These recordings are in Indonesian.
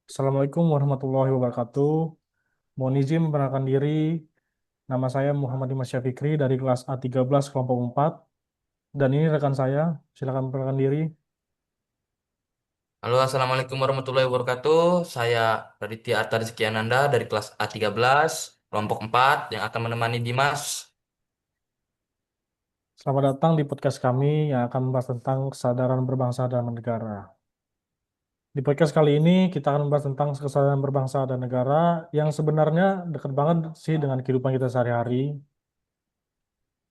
Assalamualaikum warahmatullahi wabarakatuh. Mohon izin memperkenalkan diri. Nama saya Muhammad Dimas Syafikri dari kelas A13 kelompok 4. Dan ini rekan saya. Silakan memperkenalkan diri. Halo, Assalamualaikum warahmatullahi wabarakatuh. Saya Raditya Arta Rizkyananda dari kelas A13, kelompok 4 yang akan menemani Dimas. Selamat datang di podcast kami yang akan membahas tentang kesadaran berbangsa dan bernegara. Di podcast kali ini kita akan membahas tentang kesadaran berbangsa dan negara yang sebenarnya dekat banget sih dengan kehidupan kita sehari-hari.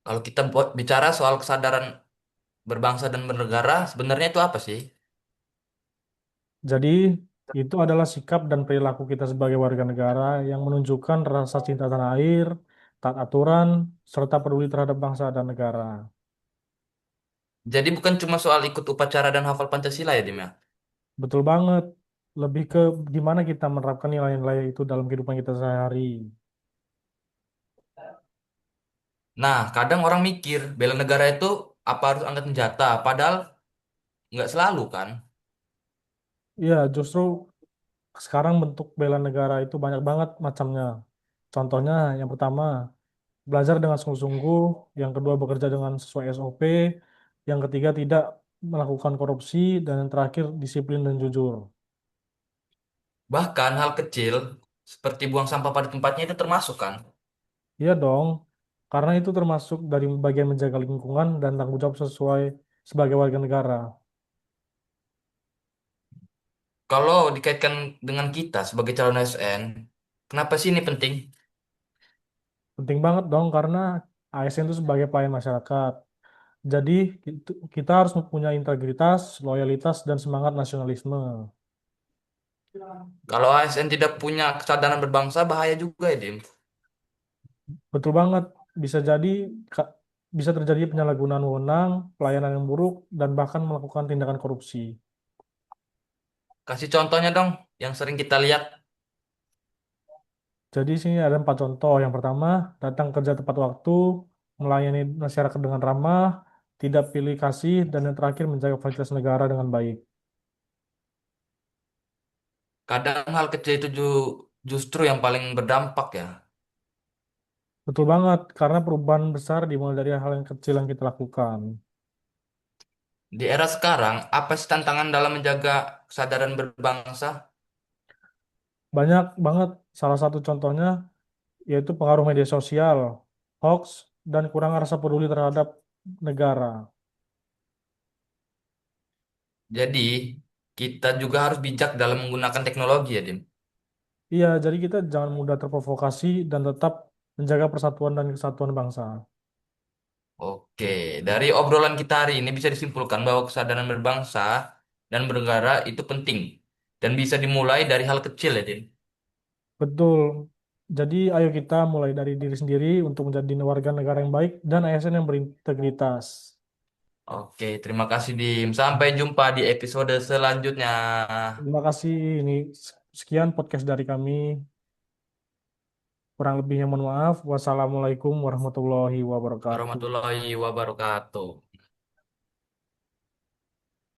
Kalau kita bicara soal kesadaran berbangsa dan bernegara, sebenarnya itu apa sih? Jadi, itu adalah sikap dan perilaku kita sebagai warga negara yang menunjukkan rasa cinta tanah air, taat aturan, serta peduli terhadap bangsa dan negara. Jadi bukan cuma soal ikut upacara dan hafal Pancasila ya, Dim ya? Betul banget. Lebih ke gimana kita menerapkan nilai-nilai itu dalam kehidupan kita sehari-hari. Nah, kadang orang mikir bela negara itu apa harus angkat senjata, padahal nggak selalu kan? Iya, justru sekarang bentuk bela negara itu banyak banget macamnya. Contohnya, yang pertama, belajar dengan sungguh-sungguh. Yang kedua, bekerja dengan sesuai SOP. Yang ketiga, tidak melakukan korupsi. Dan yang terakhir, disiplin dan jujur. Bahkan hal kecil seperti buang sampah pada tempatnya itu termasuk kan? Iya dong, karena itu termasuk dari bagian menjaga lingkungan dan tanggung jawab sesuai sebagai warga negara. Kalau dikaitkan dengan kita sebagai calon ASN, kenapa sih ini penting? Penting banget dong karena ASN itu sebagai pelayan masyarakat. Jadi kita harus mempunyai integritas, loyalitas, dan semangat nasionalisme. Kalau ASN tidak punya kesadaran berbangsa, bahaya juga ya, Dim. Betul banget, bisa jadi ka- bisa terjadi penyalahgunaan wewenang, pelayanan yang buruk, dan bahkan melakukan tindakan korupsi. Kasih contohnya dong, yang sering kita lihat. Jadi sini ada 4 contoh. Yang pertama, datang kerja tepat waktu, melayani masyarakat dengan ramah, tidak pilih kasih, dan yang terakhir menjaga fasilitas negara dengan baik. Kadang hal kecil itu justru yang paling berdampak ya. Betul banget, karena perubahan besar dimulai dari hal yang kecil yang kita lakukan. Di era sekarang, apa sih tantangan dalam menjaga kesadaran berbangsa? Banyak banget, salah satu contohnya yaitu pengaruh media sosial, hoax, dan kurang rasa peduli terhadap negara. Jadi, kita juga harus bijak dalam menggunakan teknologi ya, Dim. Iya, jadi kita jangan mudah terprovokasi dan tetap menjaga persatuan dan kesatuan bangsa. Oke, dari obrolan kita hari ini bisa disimpulkan bahwa kesadaran berbangsa dan bernegara itu penting dan bisa dimulai dari hal kecil ya, Dim. Betul. Jadi ayo kita mulai dari diri sendiri untuk menjadi warga negara yang baik dan ASN yang berintegritas. Oke, terima kasih Dim. Sampai jumpa di episode selanjutnya. Terima kasih. Ini sekian podcast dari kami. Kurang lebihnya mohon maaf. Wassalamualaikum warahmatullahi wabarakatuh. Warahmatullahi wabarakatuh.